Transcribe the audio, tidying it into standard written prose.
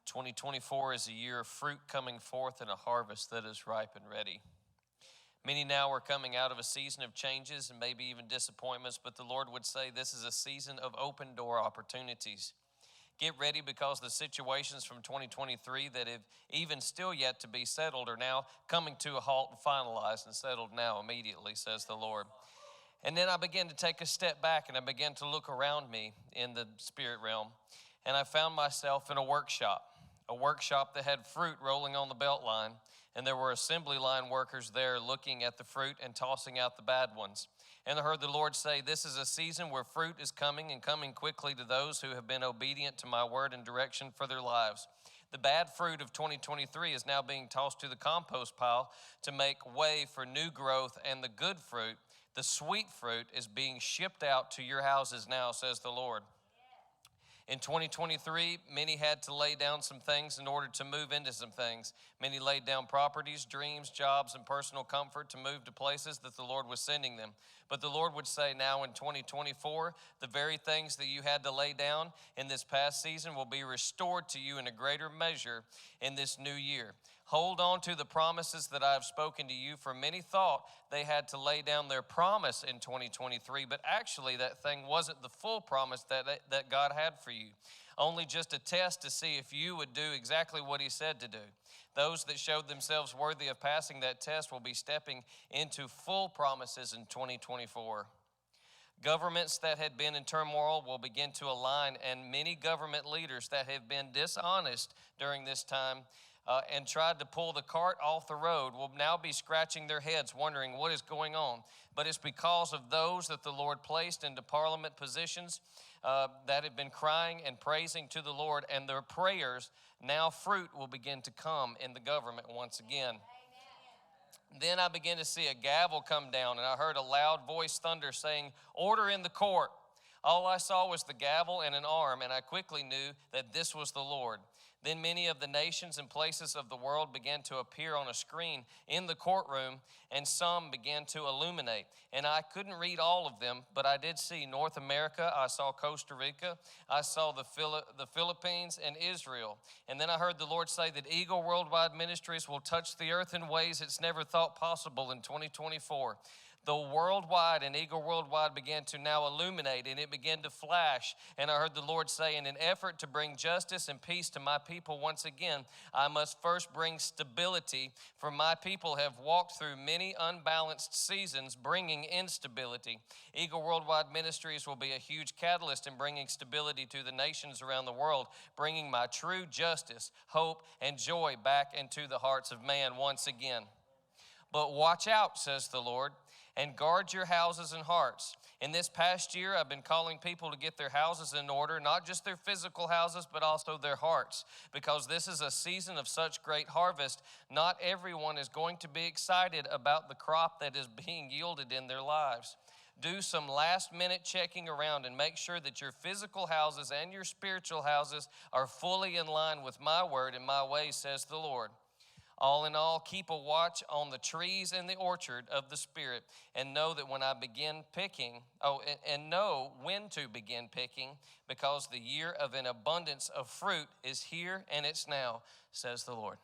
2024 is a year of fruit coming forth and a harvest that is ripe and ready. Many now are coming out of a season of changes and maybe even disappointments, but the Lord would say this is a season of open door opportunities. Get ready, because the situations from 2023 that have even still yet to be settled are now coming to a halt and finalized and settled now immediately, says the Lord. And then I began to take a step back and I began to look around me in the spirit realm. And I found myself in a workshop that had fruit rolling on the belt line. And there were assembly line workers there looking at the fruit and tossing out the bad ones. And I heard the Lord say, this is a season where fruit is coming and coming quickly to those who have been obedient to my word and direction for their lives. The bad fruit of 2023 is now being tossed to the compost pile to make way for new growth, and the good fruit, the sweet fruit, is being shipped out to your houses now, says the Lord. In 2023, many had to lay down some things in order to move into some things. Many laid down properties, dreams, jobs, and personal comfort to move to places that the Lord was sending them. But the Lord would say now in 2024, the very things that you had to lay down in this past season will be restored to you in a greater measure in this new year. Hold on to the promises that I have spoken to you, for many thought they had to lay down their promise in 2023, but actually that thing wasn't the full promise that God had for you. Only just a test to see if you would do exactly what he said to do. Those that showed themselves worthy of passing that test will be stepping into full promises in 2024. Governments that had been in turmoil will begin to align, and many government leaders that have been dishonest during this time and tried to pull the cart off the road will now be scratching their heads wondering what is going on. But it's because of those that the Lord placed into parliament positions that have been crying and praising to the Lord, and their prayers, now fruit will begin to come in the government once again. Then I began to see a gavel come down, and I heard a loud voice thunder saying, "Order in the court." All I saw was the gavel and an arm, and I quickly knew that this was the Lord. Then many of the nations and places of the world began to appear on a screen in the courtroom, and some began to illuminate. And I couldn't read all of them, but I did see North America, I saw Costa Rica, I saw the Philippines and Israel. And then I heard the Lord say that Eagle Worldwide Ministries will touch the earth in ways it's never thought possible in 2024. The worldwide and Eagle Worldwide began to now illuminate, and it began to flash. And I heard the Lord say, in an effort to bring justice and peace to my people once again, I must first bring stability, for my people have walked through many unbalanced seasons, bringing instability. Eagle Worldwide Ministries will be a huge catalyst in bringing stability to the nations around the world, bringing my true justice, hope, and joy back into the hearts of man once again. But watch out, says the Lord, and guard your houses and hearts. In this past year, I've been calling people to get their houses in order, not just their physical houses, but also their hearts, because this is a season of such great harvest. Not everyone is going to be excited about the crop that is being yielded in their lives. Do some last-minute checking around and make sure that your physical houses and your spiritual houses are fully in line with my word and my ways, says the Lord. All in all, keep a watch on the trees in the orchard of the Spirit, and know that when I begin picking, and know when to begin picking, because the year of an abundance of fruit is here and it's now, says the Lord.